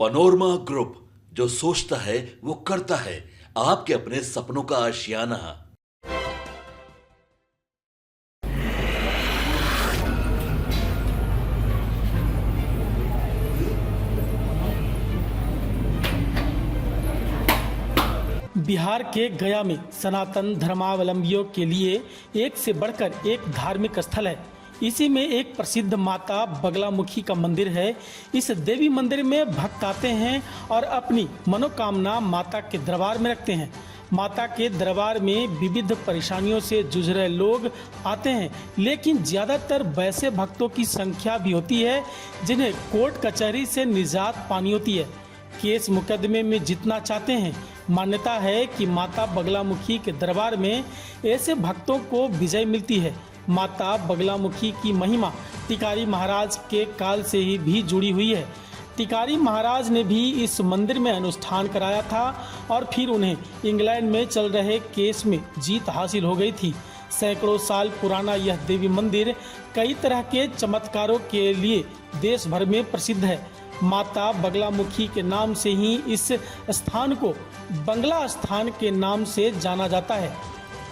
Panorama group, जो सोचता है वो करता है। आपके अपने सपनों का आशियाना। बिहार के गया में सनातन धर्मावलंबियों के लिए एक से बढ़कर एक धार्मिक स्थल है। इसी में एक प्रसिद्ध माता बगलामुखी का मंदिर है। इस देवी मंदिर में भक्त आते हैं और अपनी मनोकामना माता के दरबार में रखते हैं। माता के दरबार में विविध परेशानियों से जूझ रहे लोग आते हैं, लेकिन ज़्यादातर वैसे भक्तों की संख्या भी होती है जिन्हें कोर्ट कचहरी से निजात पानी होती है। केस मुकदमे में जीतना चाहते हैं। मान्यता है कि माता बगलामुखी के दरबार में ऐसे भक्तों को विजय मिलती है। माता बगलामुखी की महिमा टिकारी महाराज के काल से ही भी जुड़ी हुई है। टिकारी महाराज ने भी इस मंदिर में अनुष्ठान कराया था और फिर उन्हें इंग्लैंड में चल रहे केस में जीत हासिल हो गई थी। सैकड़ों साल पुराना यह देवी मंदिर कई तरह के चमत्कारों के लिए देश भर में प्रसिद्ध है। माता बगलामुखी के नाम से ही इस स्थान को बंगला स्थान के नाम से जाना जाता है।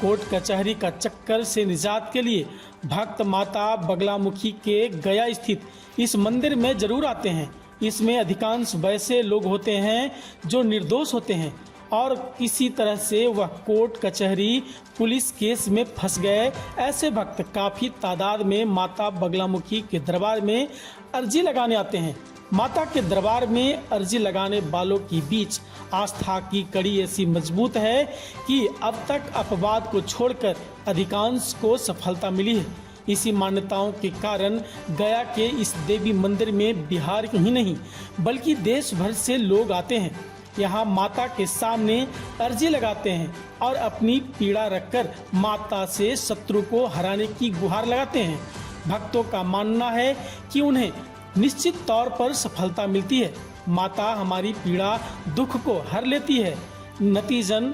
कोर्ट कचहरी का चक्कर से निजात के लिए भक्त माता बगलामुखी के गया स्थित इस मंदिर में जरूर आते हैं। इसमें अधिकांश वैसे लोग होते हैं जो निर्दोष होते हैं और किसी तरह से वह कोर्ट कचहरी पुलिस केस में फंस गए। ऐसे भक्त काफ़ी तादाद में माता बगलामुखी के दरबार में अर्जी लगाने आते हैं। माता के दरबार में अर्जी लगाने वालों के बीच आस्था की कड़ी ऐसी मजबूत है कि अब तक अपवाद को छोड़कर अधिकांश को सफलता मिली है। इसी मान्यताओं के कारण गया के इस देवी मंदिर में बिहार ही नहीं बल्कि देश भर से लोग आते हैं। यहाँ माता के सामने अर्जी लगाते हैं और अपनी पीड़ा रखकर माता से शत्रु को हराने की गुहार लगाते हैं। भक्तों का मानना है कि उन्हें निश्चित तौर पर सफलता मिलती है। माता हमारी पीड़ा दुख को हर लेती है। नतीजन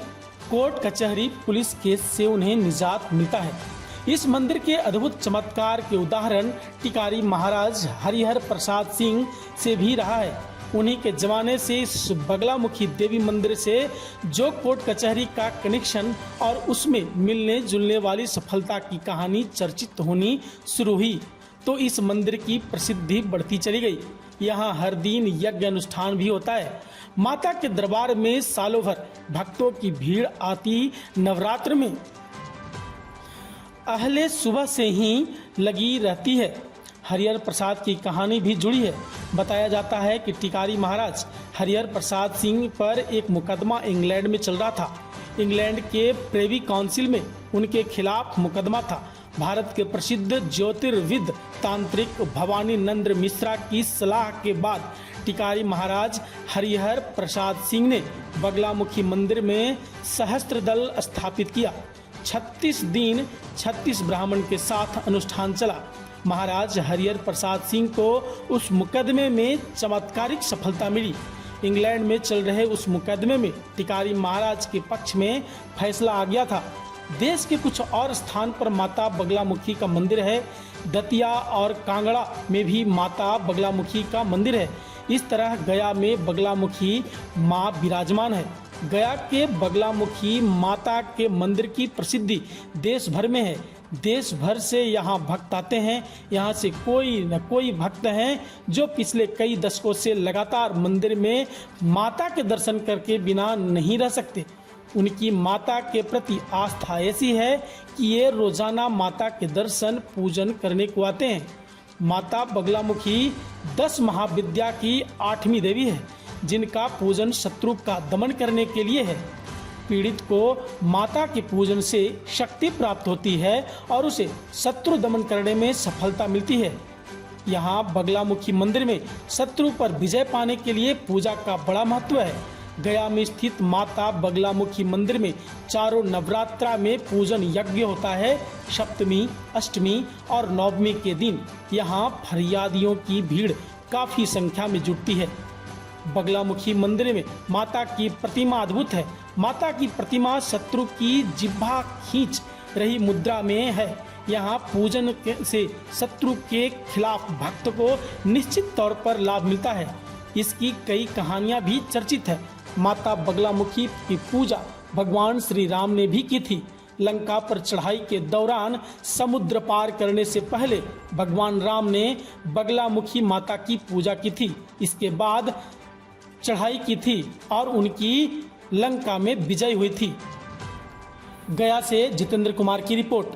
कोर्ट कचहरी पुलिस केस से उन्हें निजात मिलता है। इस मंदिर के अद्भुत चमत्कार के उदाहरण टिकारी महाराज हरिहर प्रसाद सिंह से भी रहा है। उन्हीं के जमाने से इस बगलामुखी देवी मंदिर से जो कोर्ट कचहरी का कनेक्शन और उसमें मिलने जुलने वाली सफलता की कहानी चर्चित होनी शुरू हुई तो इस मंदिर की प्रसिद्धि बढ़ती चली गई। यहाँ हर दिन यज्ञ अनुष्ठान भी होता है। माता के दरबार में सालों भर भक्तों की भीड़ आती। नवरात्र में अहले सुबह से ही लगी रहती है। हरिहर प्रसाद की कहानी भी जुड़ी है। बताया जाता है कि टिकारी महाराज हरिहर प्रसाद सिंह पर एक मुकदमा इंग्लैंड में चल रहा था। इंग्लैंड के प्रेवी काउंसिल में उनके खिलाफ मुकदमा था। भारत के प्रसिद्ध ज्योतिर्विद तांत्रिक भवानी नंद मिश्रा की सलाह के बाद टिकारी महाराज हरिहर प्रसाद सिंह ने बगलामुखी मंदिर में सहस्त्र दल स्थापित किया। 36 दिन 36 ब्राह्मण के साथ अनुष्ठान चला। महाराज हरिहर प्रसाद सिंह को उस मुकदमे में चमत्कारिक सफलता मिली। इंग्लैंड में चल रहे उस मुकदमे में टिकारी महाराज के पक्ष में फैसला आ गया था। देश के कुछ और स्थान पर माता बगलामुखी का मंदिर है। दतिया और कांगड़ा में भी माता बगलामुखी का मंदिर है। इस तरह गया में बगलामुखी माँ विराजमान है। गया के बगलामुखी माता के मंदिर की प्रसिद्धि देश भर में है। देश भर से यहाँ भक्त आते हैं। यहाँ से कोई न कोई भक्त हैं जो पिछले कई दशकों से लगातार मंदिर में माता के दर्शन करके बिना नहीं रह सकते। उनकी माता के प्रति आस्था ऐसी है कि ये रोजाना माता के दर्शन पूजन करने को आते हैं। माता बगलामुखी 10 महाविद्या की 8वीं देवी है, जिनका पूजन शत्रु का दमन करने के लिए है। पीड़ित को माता के पूजन से शक्ति प्राप्त होती है और उसे शत्रु दमन करने में सफलता मिलती है। यहाँ बगलामुखी मंदिर में शत्रु पर विजय पाने के लिए पूजा का बड़ा महत्व है। गया में स्थित माता बगलामुखी मंदिर में चारों नवरात्रा में पूजन यज्ञ होता है। सप्तमी, अष्टमी और नवमी के दिन यहाँ फरियादियों की भीड़ काफ़ी संख्या में जुटती है। बगलामुखी मंदिर में माता की प्रतिमा अद्भुत है। माता की प्रतिमा शत्रु की जिह्वा खींच रही मुद्रा में है। यहाँ पूजन से शत्रु के खिलाफ भक्त को निश्चित तौर पर लाभ मिलता है। इसकी कई कहानियां भी चर्चित है। माता बगलामुखी की पूजा भगवान श्री राम ने भी की थी। लंका पर चढ़ाई के दौरान समुद्र पार करने से पहले भगवान राम ने बगलामुखी माता की पूजा की थी। इसके बाद चढ़ाई की थी और उनकी लंका में विजय हुई थी। गया से जितेंद्र कुमार की रिपोर्ट।